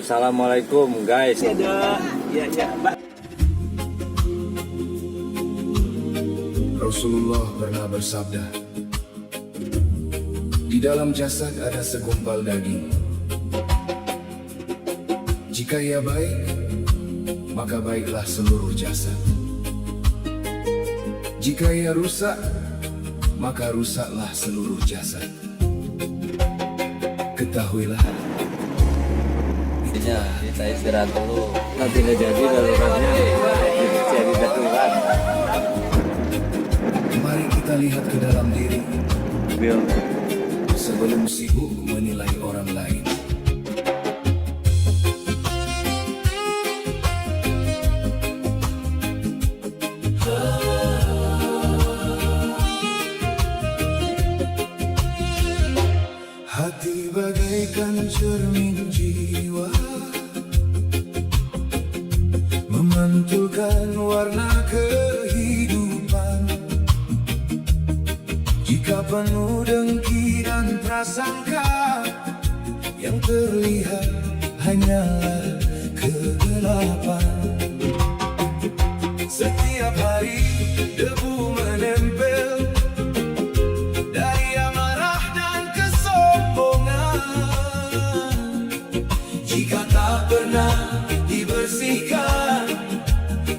Assalamualaikum guys. Ada, ya, Mbak. Rasulullah pernah bersabda, di dalam jasad ada segumpal daging. Jika ia baik, maka baiklah seluruh jasad. Jika ia rusak, maka rusaklah seluruh jasad. Ketahuilah, Kita istirahat dulu. Nanti nggak jadi daruratnya. Jadi darurat. mari kita lihat ke dalam diri Bil. sebelum sibuk menilai orang lain. Hati bagaikan cermin jiwa, memantulkan warna kehidupan. Jika penuh dengki dan prasangka, yang terlihat hanyalah kegelapan. Setiap hari debu menempel dari amarah dan kesombongan. Jika tak pernah dibersihkan,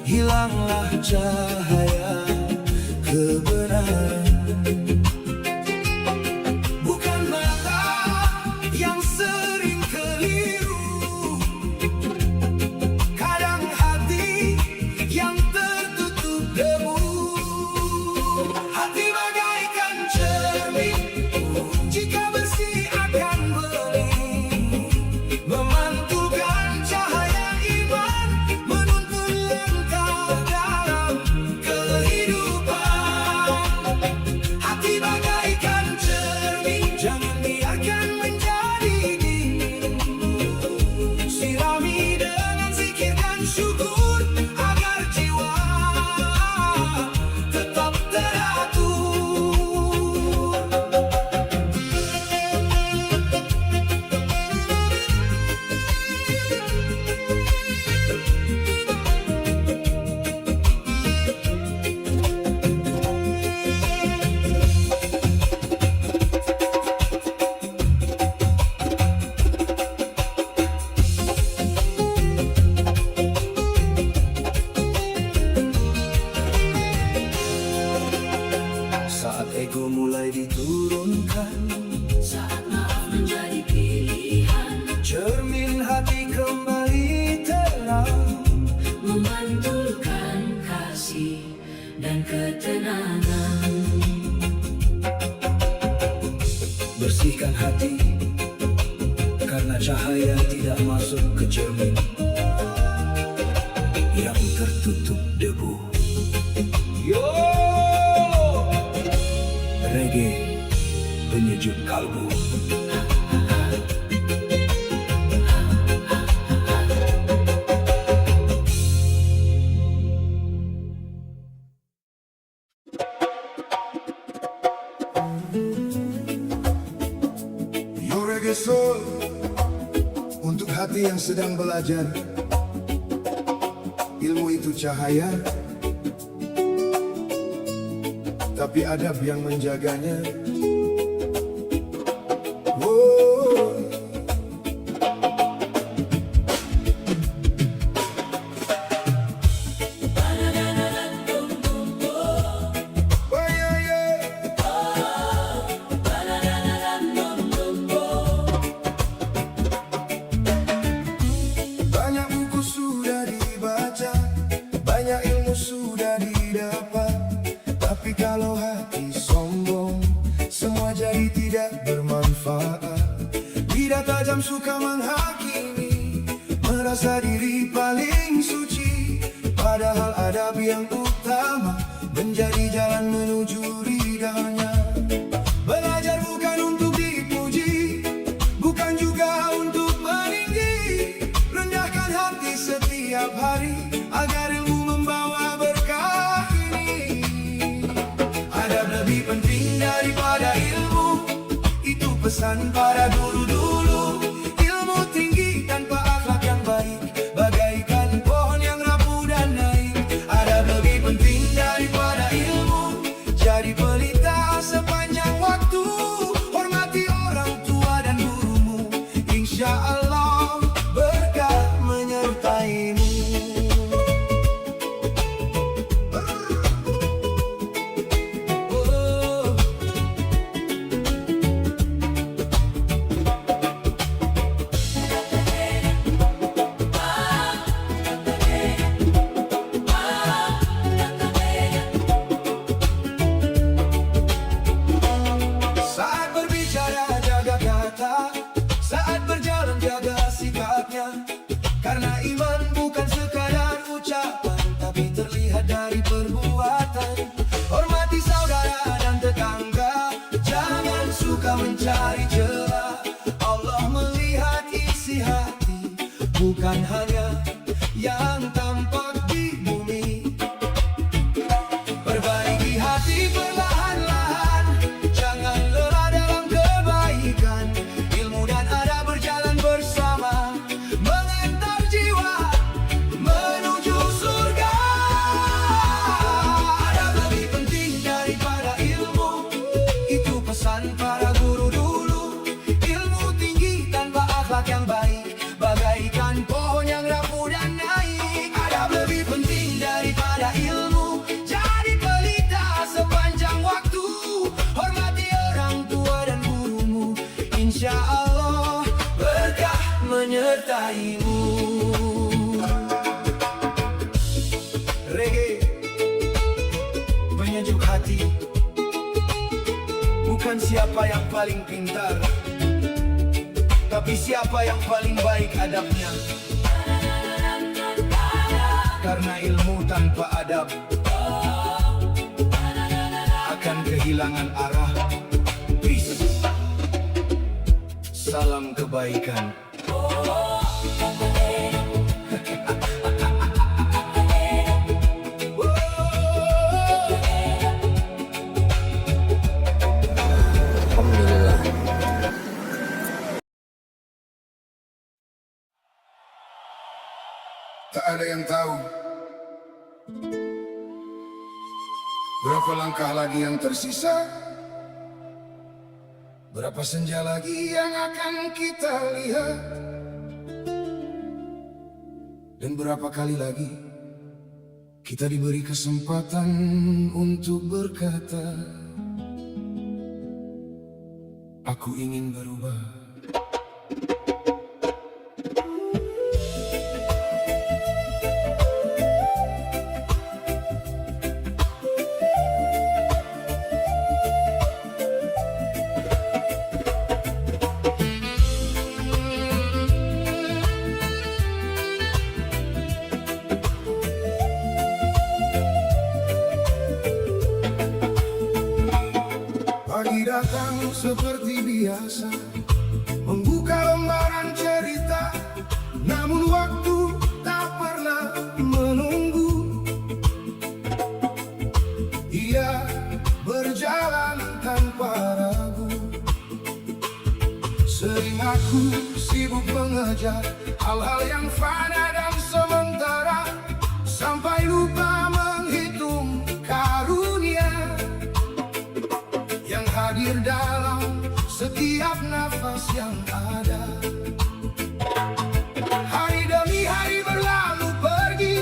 hilanglah cahaya kebenaran. Bukan mata yang sering keliru, kadang hati yang tertutup debu. Hati bagaikan cermin, jika bersih akan bening, memantulkan cahaya iman, menuntun langkah dalam kehidupan. Hati bagaikan cermin, jangan biarkan menjadi dingin. Sirami dengan zikir dan syukur, agar jiwa tetap teratur. Saat ego mulai diturunkan, Saat maaf menjadi pilihan, cermin hati kembali terang. memantulkan kasih dan ketenangan. Bersihkan hati, karena cahaya tidak masuk ke cermin yang tertutup debu. Yo, reggae penyejuk kalbu. Yo reggae soul untuk hati yang sedang belajar. Ilmu itu cahaya, tapi adab yang menjaganya. Oh, oh yeah, yeah. Banyak buku sudah dibaca, banyak ilmu sudah didapat, tapi kalau hati sombong, semua jadi tidak bermanfaat. Lidah tajam suka menghakimi, merasa diri paling suci, padahal adab yang utama menjadi jalan menuju ridhanya. Belajar bukan untuk dipuji, bukan juga untuk meninggi. Rendahkan hati setiap hari, agar ilmu membawa berkah ini. Adab lebih penting daripada ilmu, itu pesan para guru dulu. Ilmu tinggi tanpa akhlak dunia yang tampak di bumi. Perbaiki hati perlahan-lahan, jangan lelah dalam kebaikan. Ilmu dan adab berjalan bersama, mengantar jiwa menuju surga. Adab lebih penting daripada ilmu, itu pesan para guru dulu. Ilmu tinggi tanpa akhlak yang baik, bagaikan pohon yang rapuh dan naik. Adab lebih penting daripada ilmu, jadi pelita sepanjang waktu. Hormati orang tua dan gurumu, insya Allah berkah menyertaimu. Reggae menyejuk hati, bukan siapa yang paling pintar, tapi siapa yang paling baik adabnya. Karena ilmu tanpa adab akan kehilangan arah. Peace. Salam kebaikan. Alhamdulillah. Tak ada yang tahu berapa langkah lagi yang tersisa, berapa senja lagi yang akan kita lihat, dan berapa kali lagi kita diberi kesempatan untuk berkata, aku ingin berubah. Pagi datang seperti biasa, membuka lembaran cerita, namun waktu tak pernah menunggu. Ia berjalan tanpa ragu. Sering aku sibuk mengejar hal-hal yang fana dan sementara, sampai lupa menghitung karunia yang hadir dalam setiap nafas yang ada. Hari demi hari berlalu pergi,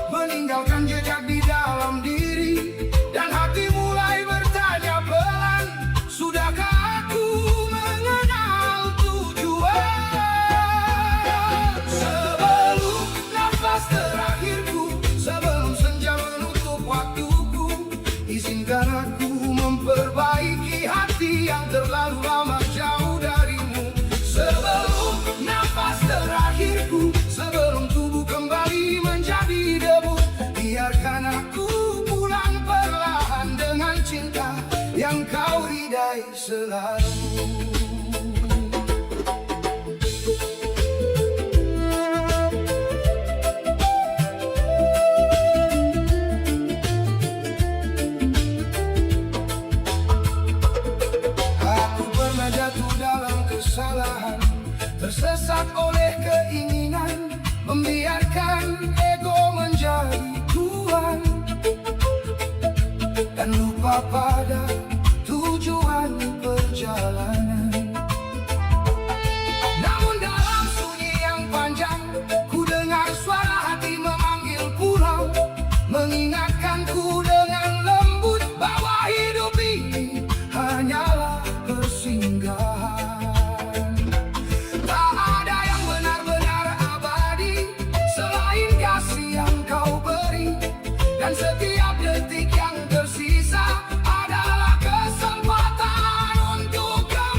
meninggalkan jejak di dalam diri, dan hati mulai bertanya pelan, sudahkah aku mengenal tujuan? Sebelum nafas terakhirku, sebelum senja menutup waktuku, izinkan aku memperbaiki hati yang terlalu lama jauh darimu. Sebelum nafas terakhirku, sebelum tubuh kembali menjadi debu, biarkan aku pulang perlahan dengan cinta yang kau ridai selalu. Kesalahan, tersesat oleh keinginan, membiarkan ego menjadi tuan, dan lupa pada tujuan perjalanan. Namun dalam sunyi yang panjang, ku dengar suara hati memanggil pulang, mengingatkanku dengan lembut bahwa hidup ini hanyalah persinggahan. Dan setiap detik yang tersisa adalah kesempatan untuk kau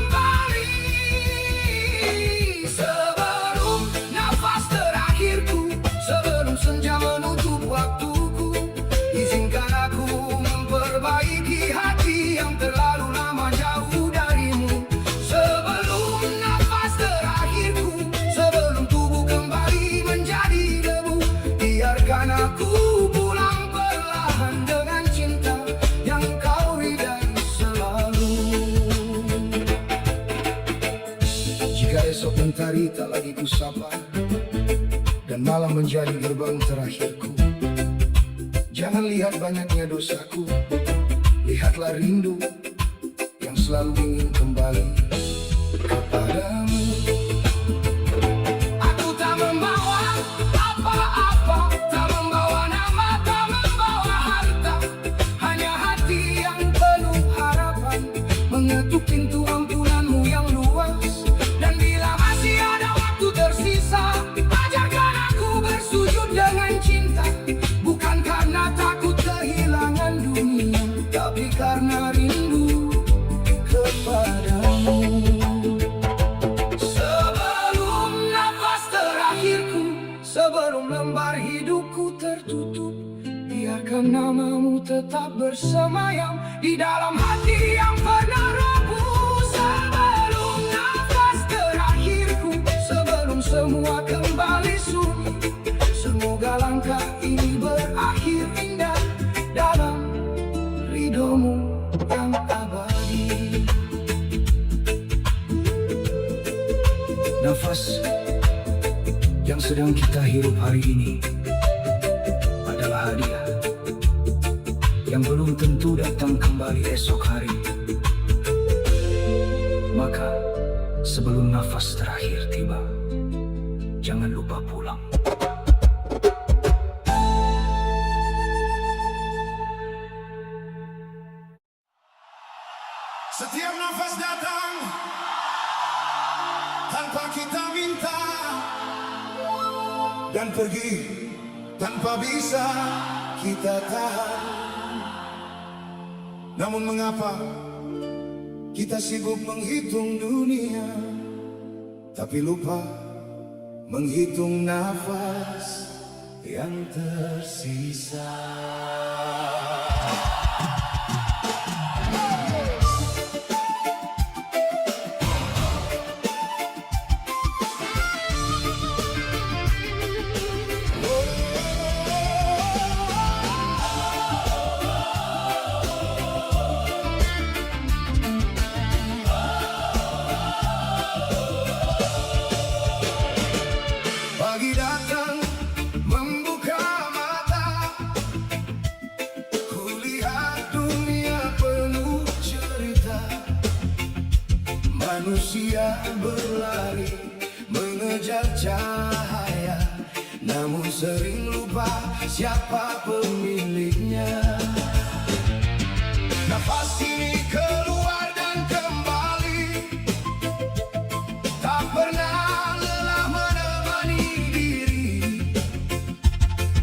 tak lagi kusapa, dan malam menjadi gerbang terakhirku. Jangan lihat banyaknya dosaku, lihatlah rindu yang selalu ingin kembali kepadamu. Aku tak membawa apa-apa, tak membawa nama, tak membawa harta, hanya hati yang penuh harapan, mengetuk pintu ampunanmu yang luas. Dan bila masih ada waktu tersisa, ajarkan aku bersujud dengan cinta, bukan karena takut kehilangan dunia, tapi karena rindu kepadamu. Sebelum nafas terakhirku, sebelum lembar hidupku tertutup, biarkan namamu tetap bersemayam di dalam hati yang pernah rapuh. Sebelum nafas terakhirku, sebelum semua kembali sunyi, semoga langkah ini berakhir indah dalam ridhomu yang abadi. Nafas yang sedang kita hirup hari ini adalah hadiah yang belum tentu datang kembali esok hari. Maka sebelum nafas terakhir tiba, jangan lupa pulang. Setiap nafas datang tanpa kita minta, dan pergi tanpa bisa kita tahan. Namun mengapa kita sibuk menghitung dunia, tapi lupa menghitung nafas yang tersisa. Pagi datang membuka mata, kulihat dunia penuh cerita. Manusia berlari mengejar cahaya, namun sering lupa siapa pemiliknya. Nafas ini keluar dan kembali, tak pernah lelah menemani diri.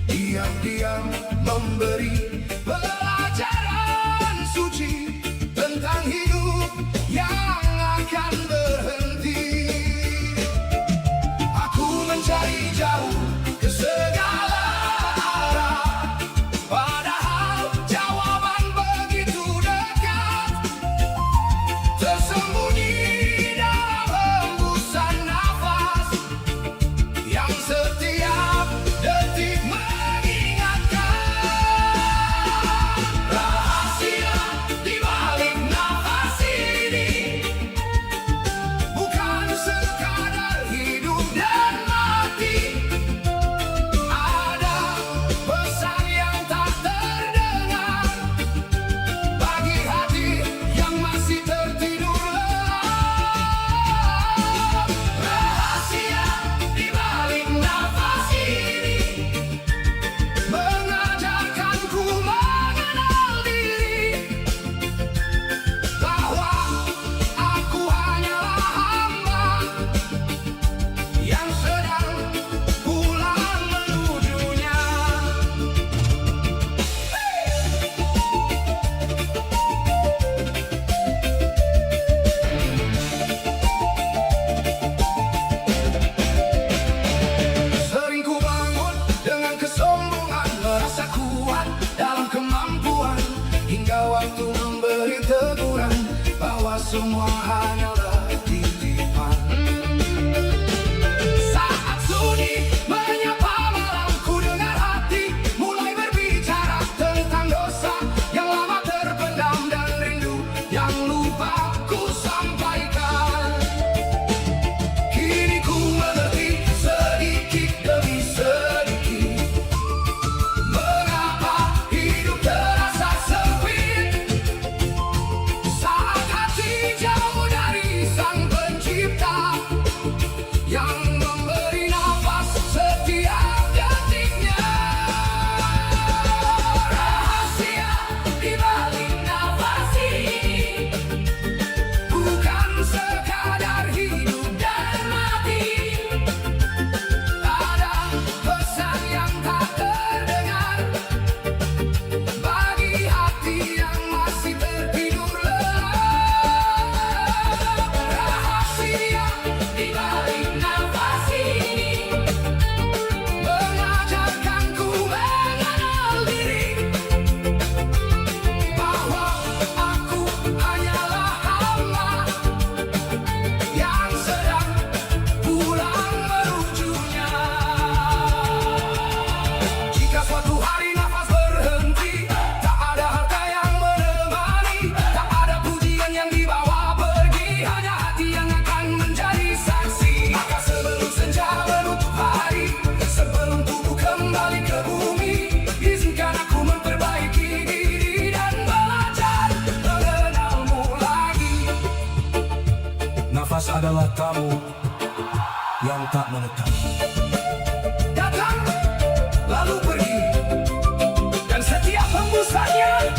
Diam-diam memberi pelajaran suci tentang hidup yang akan berhenti. Aku mencari jauh ke segala arah, padahal jawaban begitu dekat, tersembunyi dalam hembusan nafas yang setiap detik mengingatkan. adalah tamu yang tak menetap. Datang, lalu pergi, dan setiap hembusannya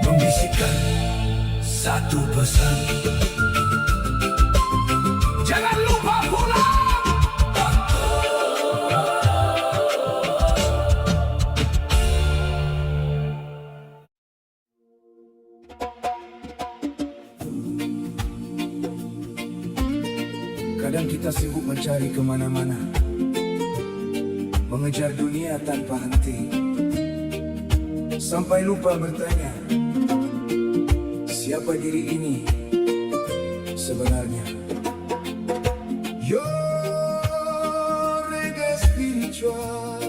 membisikkan satu pesan. Jangan lupa pulang. Kadang kita sibuk mencari kemana-mana, mengejar dunia tanpa henti, sampai lupa bertanya, siapa diri ini sebenarnya? Yo reggae spiritual.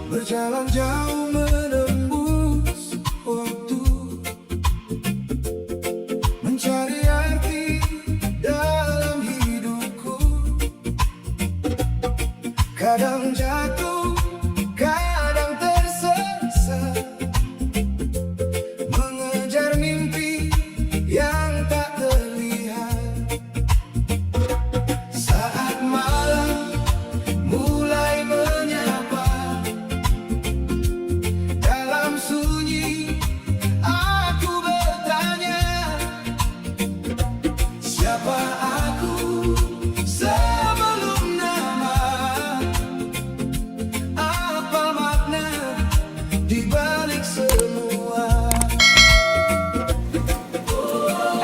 Berjalan jauh menembus waktu, mencari arti dalam hidupku. Kadang jatuh, kadang tersesat, mengejar mimpi yang tak terlihat. Saat malam mulai menyapa, dalam sunyi aku bertanya, siapa aku sebelum nama? Apa makna di balik semua?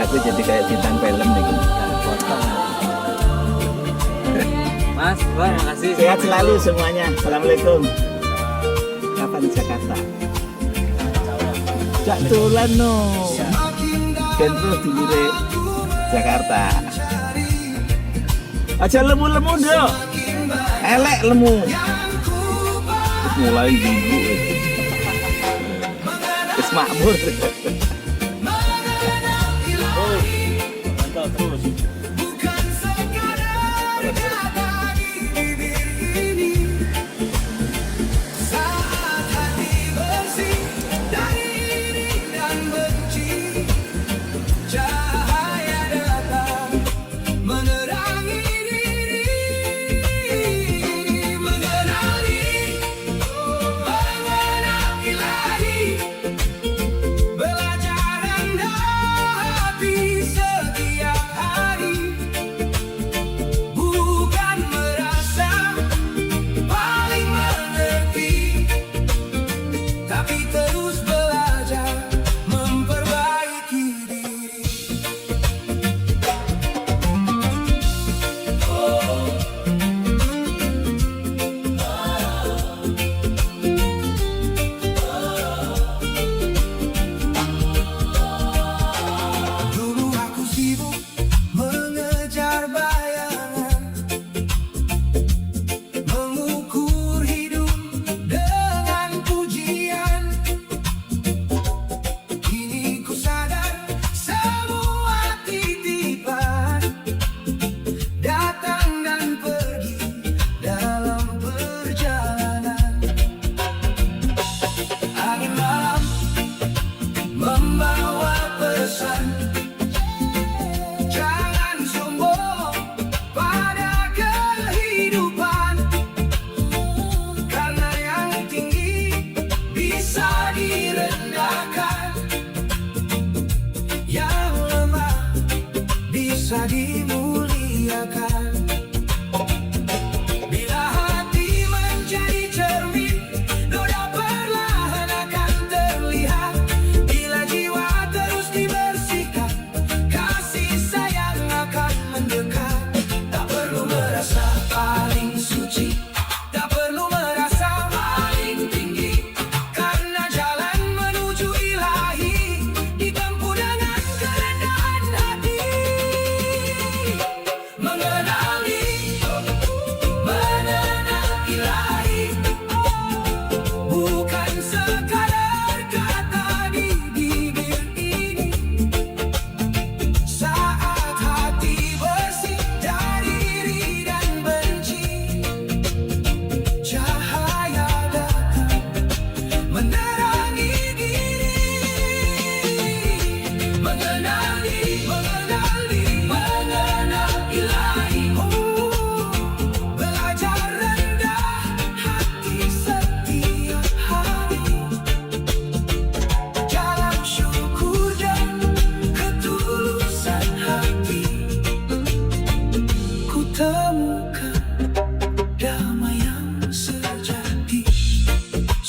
Aku jadi kayak bintang film nih. Mas, Bang, makasih. Sehat selalu semuanya. Assalamualaikum. Kapan di Jakarta? Jak tulan no. Dan terus di Jakarta. Aja lemu-lemu dong. Elek lemu. Terus mulai ibu. Terus makmur. Mantap terus. Bukan sekadar ada di bibir ini, saat hati bersih dari iri dan benci, cahaya datang menerangi diri, mengenali, mengenal ilahi, belajar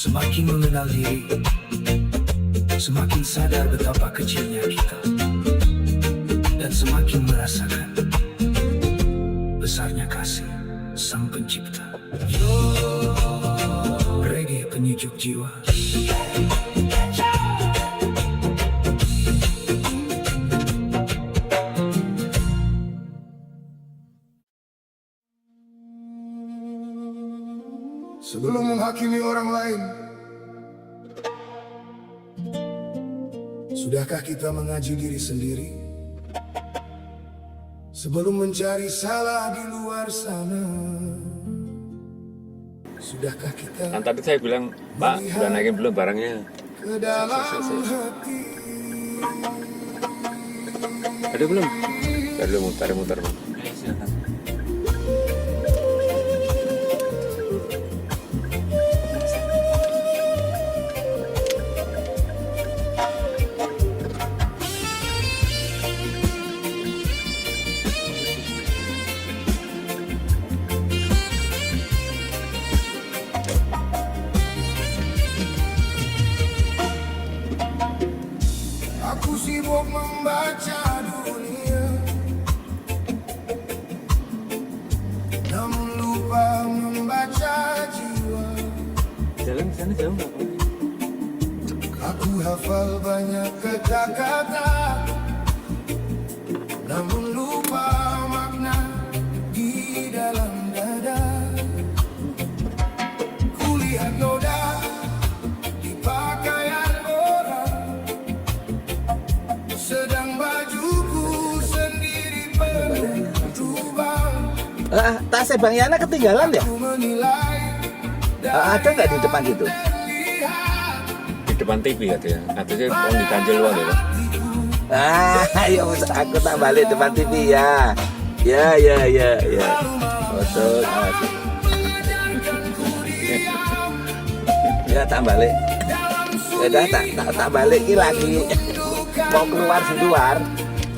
Semakin mengenal diri, semakin sadar betapa kecilnya kita, dan semakin merasakan besarnya kasih Sang Pencipta. Reggae penyejuk jiwa. Sebelum menghakimi orang lain, sudahkah kita mengaji diri sendiri? Sebelum mencari salah di luar sana, sudahkah kita Kan tadi saya bilang, Pak, udah naikin belum barangnya? ke dalam hati? Ada belum? Udah dulu muter-muter, Bang. Aku sibuk membaca dunia, namun lupa membaca jiwa. Jalan ke sana jauh nggak, Pak? Aku hafal banyak kata-kata, namun lupa makna di dalam dada. Kulihat noda di pakaian orang, sedang bajuku sendiri penuh lubang. Tasnya Bang Yana ketinggalan ya? Ku menilai Ada nggak di depan situ? Di depan TV katanya. Katanya mau diganjel luar ya, Pak. Ayo aku tak balik depan TV ya. Ya. Betul. Ya tak balik. Udah tak balik lagi. Mau keluar di luar.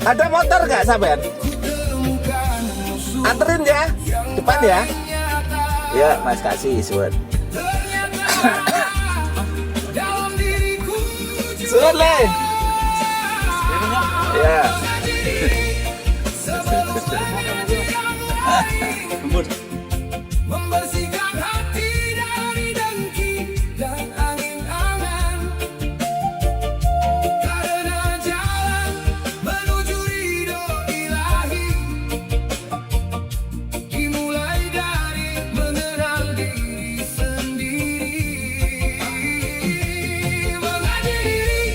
Ada motor nggak sampean? Anterin ya, depan ya. Ya Mas kasih suat. Suat le. Ya. Membersihkan hati dari dengki dan angin-angan, karena jalan menuju ridho ilahi dimulai dari mengenal diri sendiri. Mengaji diri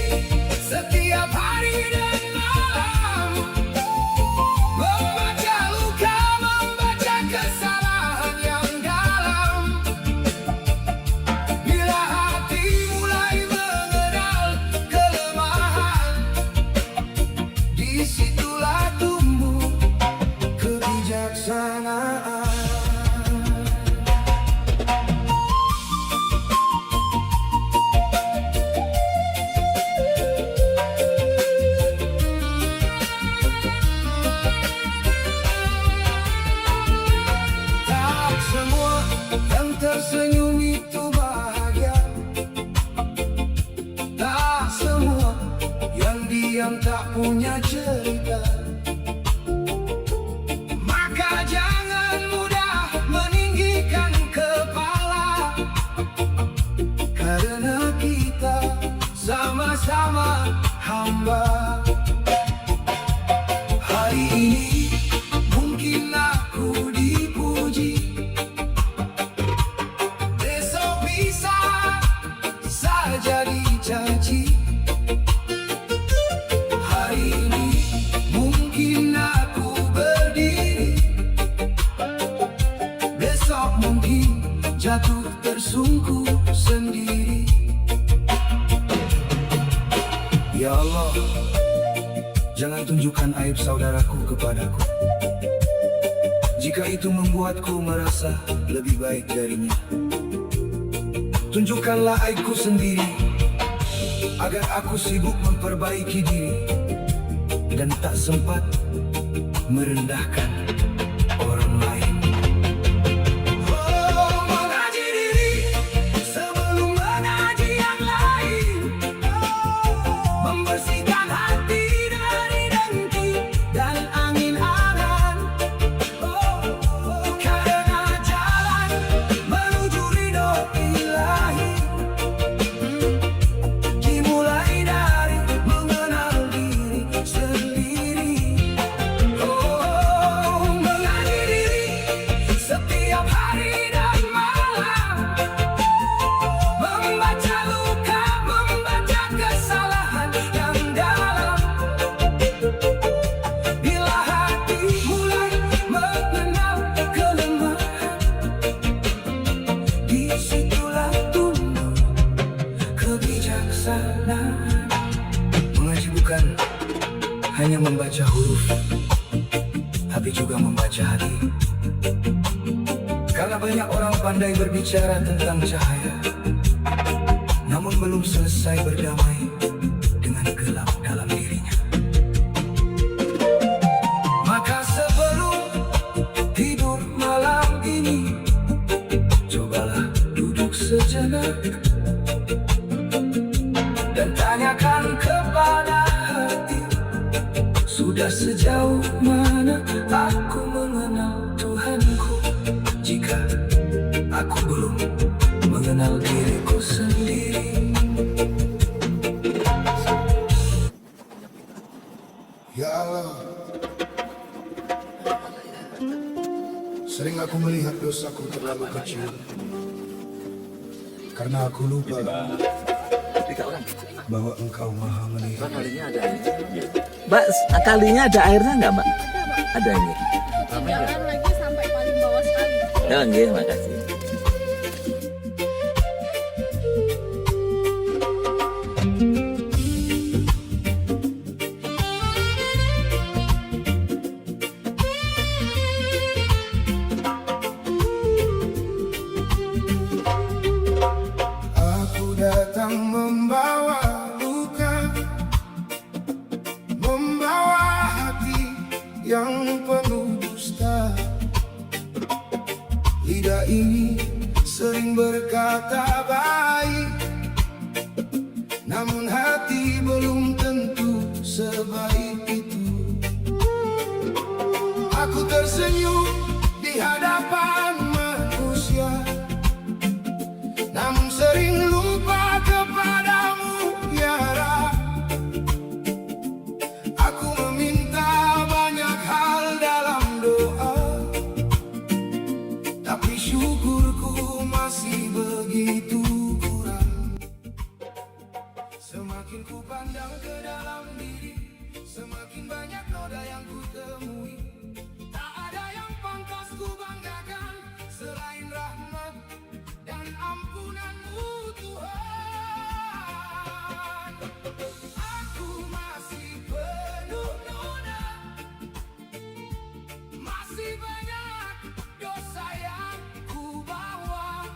setiap hari dan malam, membaca luka, membaca kesalahan yang dalam. Bila hati mulai mengenal kelemahan, disitulah tumbuh kebijaksanaan. Tak semua yang tersenyum itu bahagia, tak semua yang diam tak punya cerita. Maka jangan mudah meninggikan kepala, karena kita sama-sama hamba. Hari ini mungkin aku dipuji, besok bisa saja dicaci. Hari ini mungkin aku berdiri, besok mungkin jatuh tersungkur sendiri. Ya Allah, jangan tunjukkan aib saudaraku kepadaku, jika itu membuatku merasa lebih baik darinya. Tunjukkanlah aibku sendiri, agar aku sibuk memperbaiki diri dan tak sempat merendahkan orang lain. Oh, mengaji diri sebelum mengaji hanya membaca huruf, tapi juga membaca hati. Karena banyak orang pandai berbicara tentang cahaya, namun belum selesai berdamai dengan gelap dalam dirinya. Maka sebelum tidur malam ini, cobalah duduk sejenak dan tanyakan kepada hati, sudah sejauh mana aku mengenal Tuhanku, jika aku belum mengenal diriku sendiri. Ya Allah, sering aku melihat dosaku terlalu kecil, karena aku lupa bahwa Engkau Maha melihat. Kalinya ada air. Mbak, kalinya ada airnya nggak, Mbak? Ada ini. Jalan lagi sampai paling bawah sekali. Ya, nggih, makasih. Aku datang membawa luka, membawa hati yang penuh dusta. Lidah ini sering berkata baik, namun hati belum tentu sebaik itu. Aku tersenyum di hadapan manusia, namun sering lupa kepadamu, ya Rab. Aku meminta banyak hal dalam doa, tapi syukurku masih begitu kurang. Semakin ku pandang ke dalam diri, semakin banyak noda yang ku temui. Tak ada yang pantas ku banggakan selain rahmat dan ampunanmu, Tuhan. Aku masih penuh noda, masih banyak dosa yang ku bawa.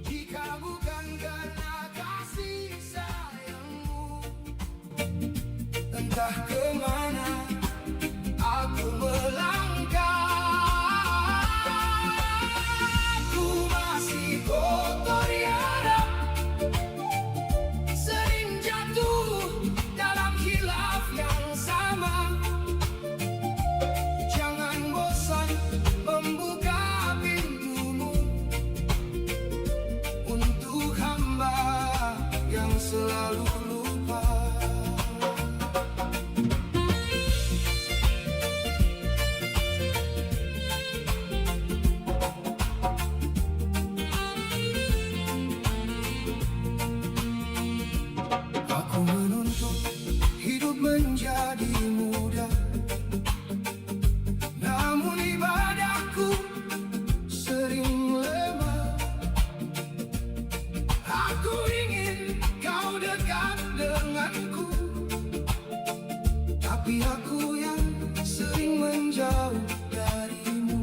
Jika bukan karena kasih sayangmu, entah kemana aku melangkah. Aku masih kotor, ya Rab, sering jatuh dalam khilaf yang sama. Jangan bosan membuka pintumu untuk hamba yang selalu lupa. Aku menuntut hidup menjadi mudah, namun ibadahku sering lemah. Aku ingin kau dekat denganku, tapi aku yang sering menjauh darimu.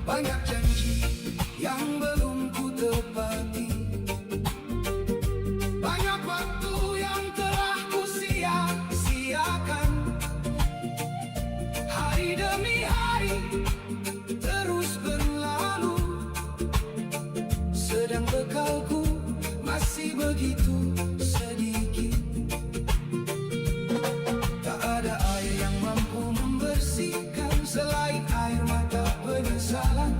Banyak janji yang belum ku tepati, banyak waktu yang telah ku sia-siakan. Hari demi hari terus berlalu, sedang bekalku masih begitu sedikit. Tak ada air yang mampu membersihkan selain air mata penyesalan.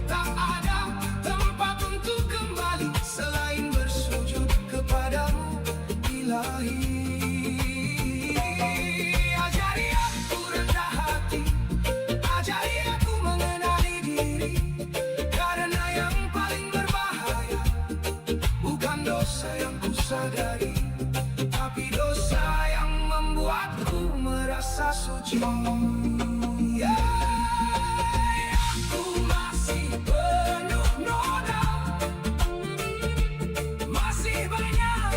Tak ada tempat untuk kembali selain bersujud kepadamu, Ilahi. Ajari aku rendah hati, ajari aku mengenali diri, karena yang paling berbahaya bukan dosa yang ku sadari, tapi dosa yang membuatku merasa suci. Aku masih penuh noda, masih banyak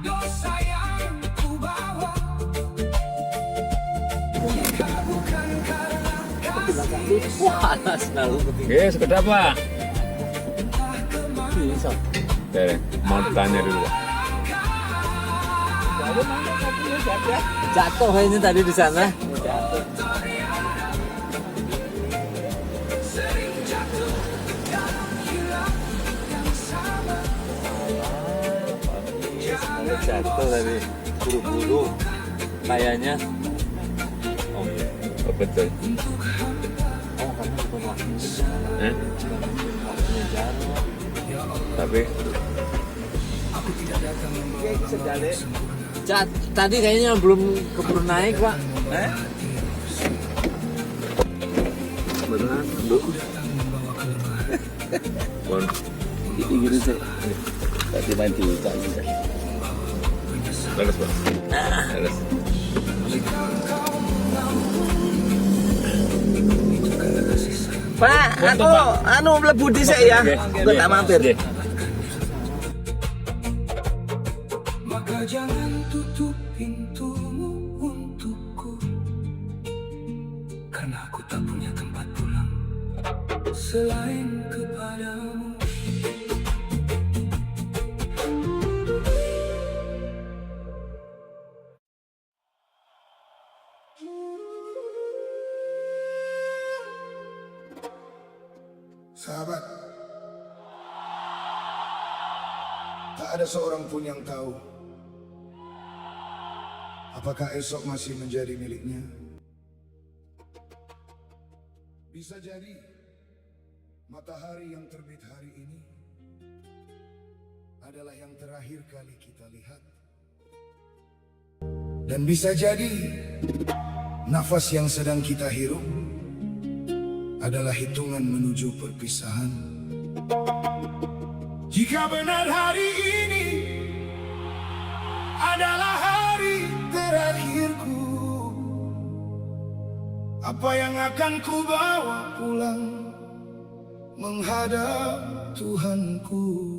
dosa yang ku itu panas lalu ketinggian. Oke, sekedap Pak. Bisa. Mau tanya dulu Pak. Jatuh kayaknya tadi di sana. Jatuh. Jatuh tadi buru-buru kayaknya. Oh, betul. Oh, karena bukan waktu. Waktunya jatuh. Tapi Tadi kayaknya belum keburu naik, Pak. beneran dulu. Bon, Ini gitu sih. Tadi main di hutan juga. bagus Pak. Bagus. Pak, aku anu mlebu dhisik ya. Gue tak mampir. Oke. Maka jangan tutup pintumu untukku, karena aku tak punya tempat pulang selain kepadamu. Sahabat, tak ada seorang pun yang tahu apakah esok masih menjadi miliknya. Bisa jadi matahari yang terbit hari ini adalah yang terakhir kali kita lihat. Dan bisa jadi nafas yang sedang kita hirup adalah hitungan menuju perpisahan. Jika benar hari ini adalah hari terakhirku, apa yang akan ku bawa pulang menghadap Tuhanku?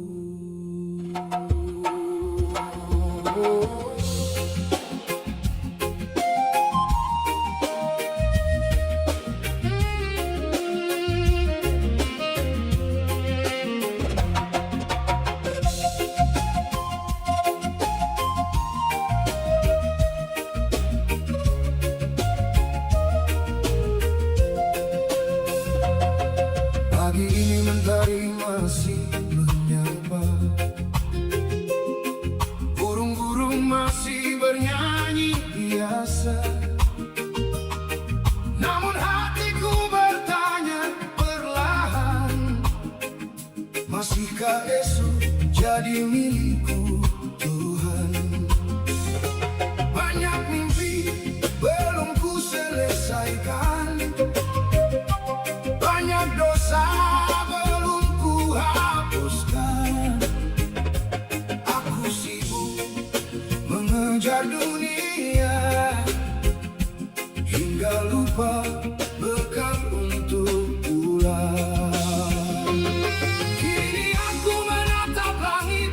Pagi ini mentari masih menyapa, burung-burung masih bernyanyi biasa. Namun hatiku bertanya perlahan, masihkah esok jadi milikku Tuhan? Banyak mimpi belum ku selesaikan, banyak dosa belum ku hapuskan. Aku sibuk mengejar dunia hingga lupa bekal untuk pulang. Kini aku menatap langit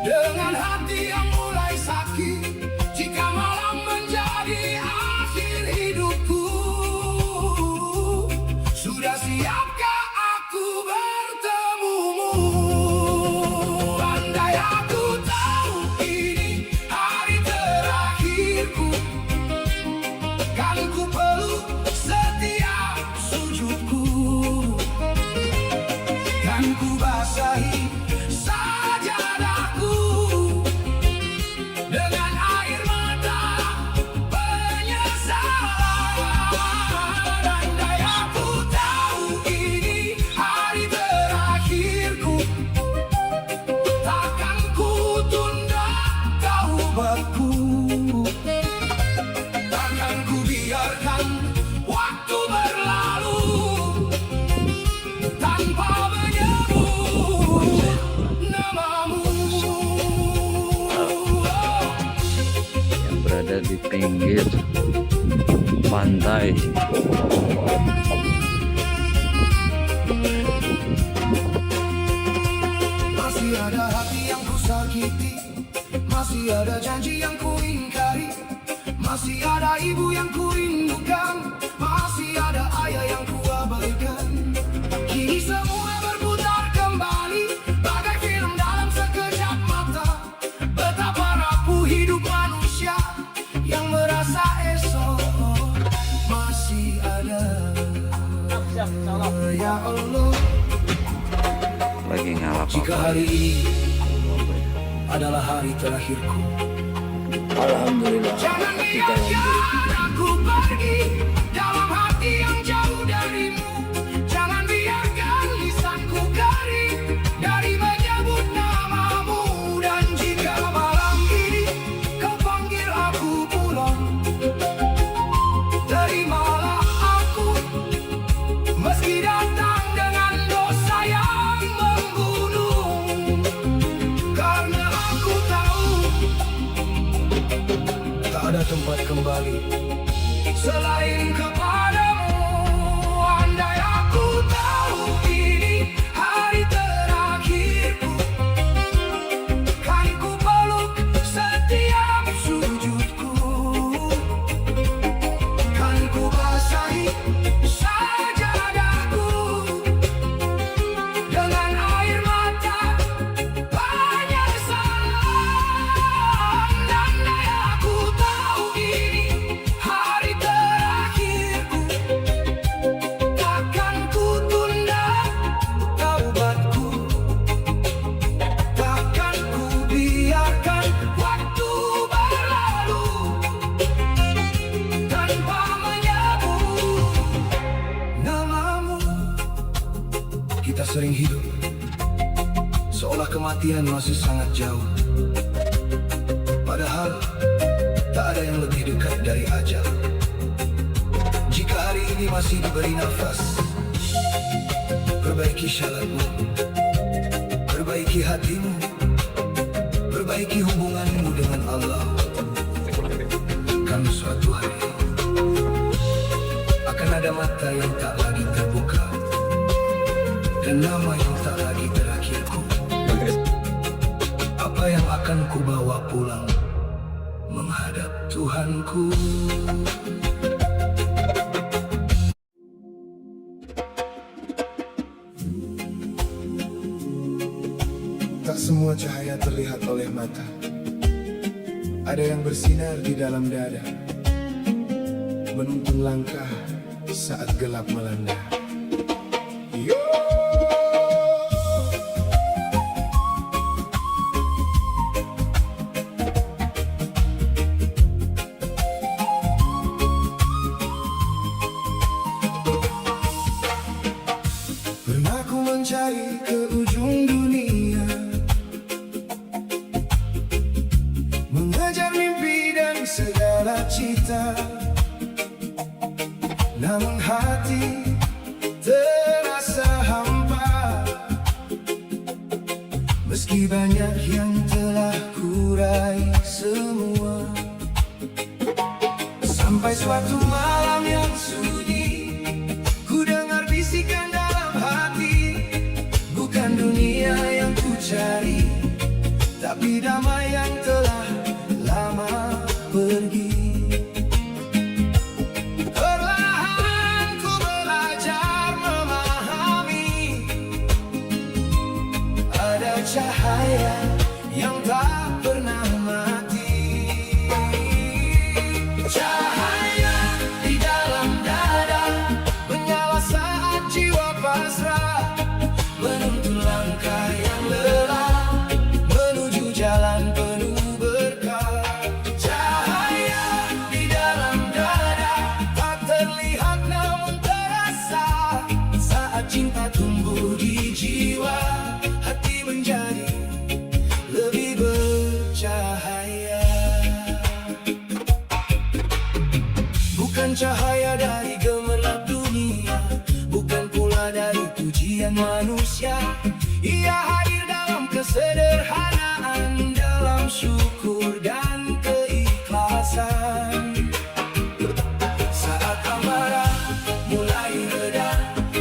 dengan hati yang mulai sakit. Jika malam menjadi akhir hidupku, sudah siapkah aku bertemumu? Andai aku tahu ini hari terakhirku, kan ku peluk setiap sujudku, kan ku basahi sajadahku dengan air mata penyesalan. Andai aku tahu ini hari terakhirku, takkan ku tunda taubatku, takkan ku biarkan waktu berlalu tanpa menyebut namamu. Yang berada di pinggir pantai. Masih ada hati yang ku sakiti, masih ada janji yang ku ingkari, masih ada ibu yang ku rindukan, masih ada ayah yang ku abaikan. jika hari ini adalah hari terakhirku. Alhamdulillah Jangan kita lanjut. biarkan aku pergi dalam hati yang jauh darimu. Jangan biarkan lisanku kering dari menyebut namamu. Dan jika malam ini kau panggil aku pulang, terimalah aku meski datang dengan dosa yang membunuh. Karena aku tahu Tak ada tempat kembali. selain kepadamu. Andai aku tahu ini hari terakhirku, kan ku peluk setiap sujudku, kan ku basahi sajadahku dengan air mata penyesalan. Andai aku tahu ini hari terakhirku, takkan ku tunda taubatku, takkan ku biarkan waktu berlalu tanpa menyebut namamu. Kita sering hidup seolah kematian masih sangat jauh. Padahal tak ada yang lebih dekat dari ajal. Jika hari ini masih diberi nafas, perbaiki syaratmu, perbaiki hatimu, perbaiki hubunganmu dengan Allah. Karena suatu hari akan ada mata yang tak lagi terbuka dan nama yang tak lagi terakhirku. Apa yang akan ku bawa pulang menghadap Tuhanku? Tak semua cahaya terlihat oleh mata. Ada yang bersinar di dalam dada, menuntun langkah saat gelap melanda. Yo! Pernah ku mencari ke ujung dunia, mengejar mimpi dan segala cita. Namun hati terasa hampa, meski banyak yang telah kurai semua. Sampai suatu malam yang sunyi, ku dengar bisikan dalam hati. Bukan dunia yang ku cari, tapi damai yang telah lama pergi. Perlahan ku belajar memahami, ada cahaya yang tak pernah mati. Cahaya di dalam dada menyala saat jiwa pasrah, menuntun langkah yang lelah menuju jalan penuh berkah. Cahaya di dalam dada tak terlihat namun terasa, saat cinta tumbuh di jiwa, hati menjadi lebih bercahaya. Bukan cahaya dari gemerlap dunia, bukan pula dari pujian manusia. Ia hadir dalam kesederhanaan, dalam syukur dan keikhlasan. Saat amarah mulai reda,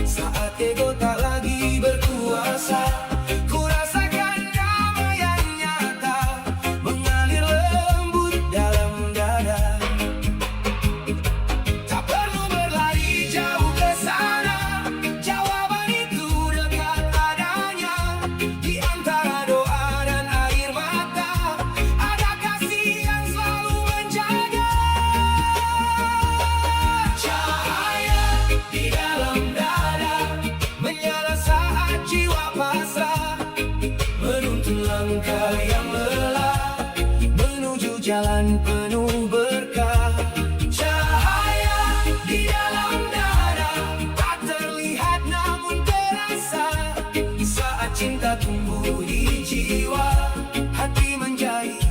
saat ego tak lagi berkuasa, ku rasakan damai yang nyata mengalir lembut dalam dada. Tak perlu berlari jauh ke sana, jawaban itu dekat ada menuntun langkah yang lelah menuju jalan penuh berkah. Cahaya di dalam dada tak terlihat namun terasa. Saat cinta tumbuh di jiwa, hati menjadi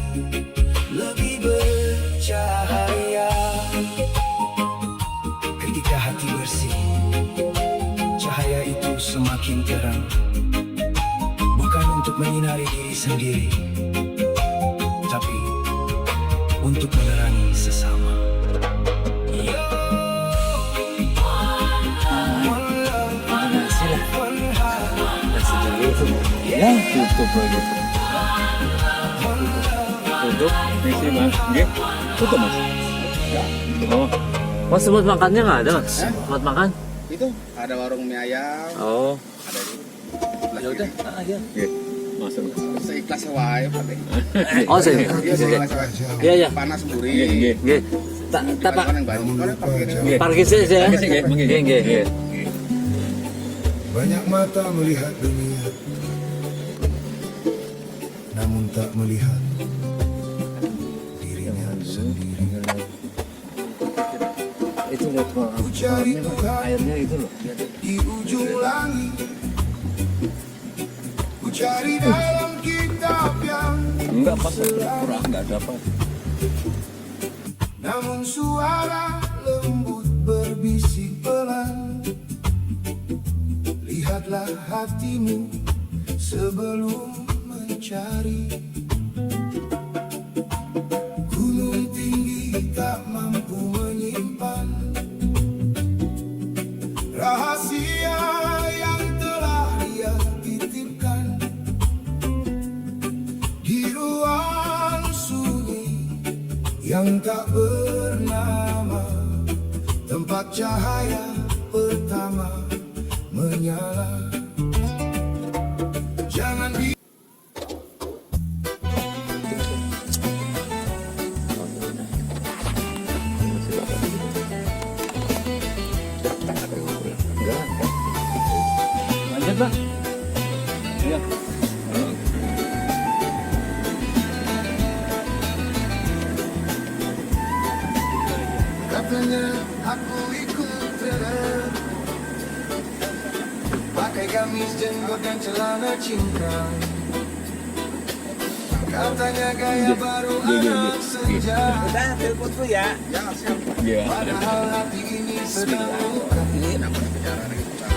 lebih bercahaya. Ketika hati bersih, cahaya itu semakin terang. Bukan untuk menyinari diri sendiri, tapi untuk menerangi sesama. Yo, one love, one heart, Ya, tutup lagi. Tutup, misi mas. Nggih, tutup mas. Oh, Mas buat makannya nggak ada mas? Buat makan? Itu ada warung mie ayam, Oh. ada di Ya udah. Aja. nggih. Masuk. seikhlas wae Pak. Oh sih. Iya, seikhlas wae. Iya iya. Panas mburi. Nggih, nggih. Nggih. Tak Pak. Yang banyak. Mana parkir? Nggih. Parkir sih saya. Parkir sih, nggih, monggo, Nggih nggih. nggih. Banyak mata melihat dunia, namun tak melihat dirinya sendiri. Itu lihat kok. Cari Tuhan Airnya itu loh. di ujung langit, ku cari dalam kitab yang Enggak pas, kurang enggak dapat. namun suara lembut berbisik pelan. Lihatlah hatimu sebelum mencari. Gunung tinggi tak mampu menyimpan rahasia yang telah dia titipkan di ruang sunyi yang tak bernama, tempat cahaya pertama menyala. Jangan di Lanjut Pak. Iya. katanya aku ikut tren, pakai gamis, jenggot dan celana cingkrang. Katanya gaya baru anak senja, Udah, teleponku ya. Ya, siap. Iya. padahal hati ini sedang luka. Ini namanya bicara kita.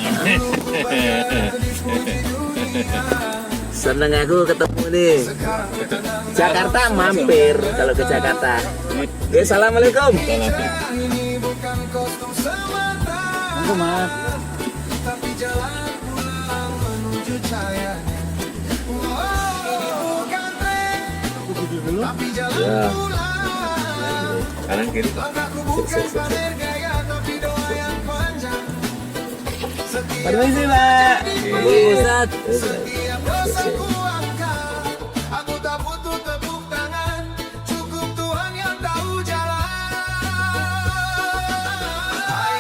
Dulu ku bayar dipuji dunia, Seneng aku ketemu nih. sekarang ku tenang. Jakarta mampir kalau ke Jakarta. Oke, assalamualaikum. Cerah ini bukan kostum semata, Monggo Mas. tapi jalan pulang menuju cahayanya. Oh, bukan tren, tapi jalan Ya. pulang. Kanan kiri. Langkahku bukan pamer gaya, tapi doa yang panjang. Setiap Permisi Pak. Bu Ustad. setiap dosaku angkat, aku tak butuh tepuk tangan, cukup Tuhan yang tahu jalan.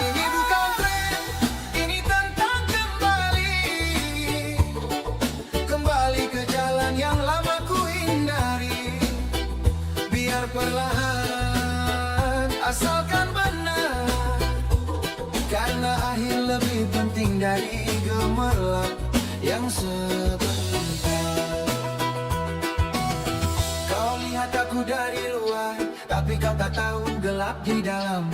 Ini bukan tren, ini tentang kembali ke jalan yang lama ku hindari. Biar perlahan, asalkan benar, karena akhir lebih penting dari gemerlap yang sebentar. Kau lihat aku dari luar, tapi kau tak tahu gelap di dalam.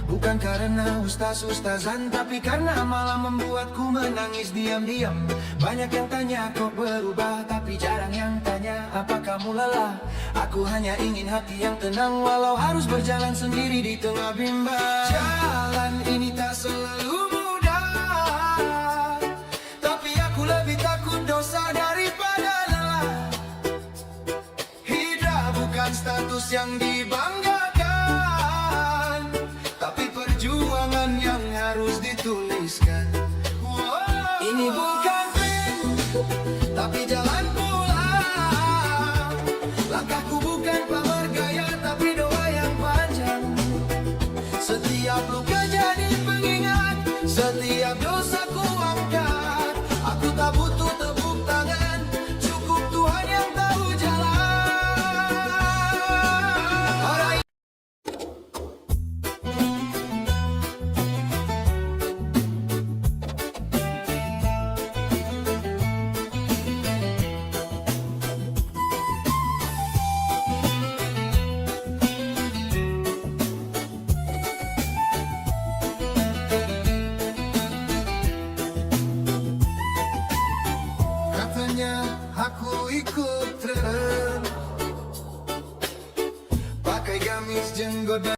Bukan karena ustaz-ustazan, tapi karena malam membuatku menangis diam-diam. Banyak yang tanya kok berubah, tapi jarang yang tanya apa kamu lelah. Aku hanya ingin hati yang tenang, walau harus berjalan sendiri di tengah bimbang. Jalan ini tak selalu mudah, tapi aku lebih takut dosa daripada lelah. Hijrah bukan status yang dibanggakan, tapi perjuangan yang harus dituliskan. Ini bukan tren, tapi jalan pulang. Langkahku bukan pamer gaya, tapi doa yang panjang. Setiap luka jadi pengingat, setiap dosa ku angkat. Aku tak butuh tepuk tangan, katanya aku ikut tren. Pakai gamis jenggot dan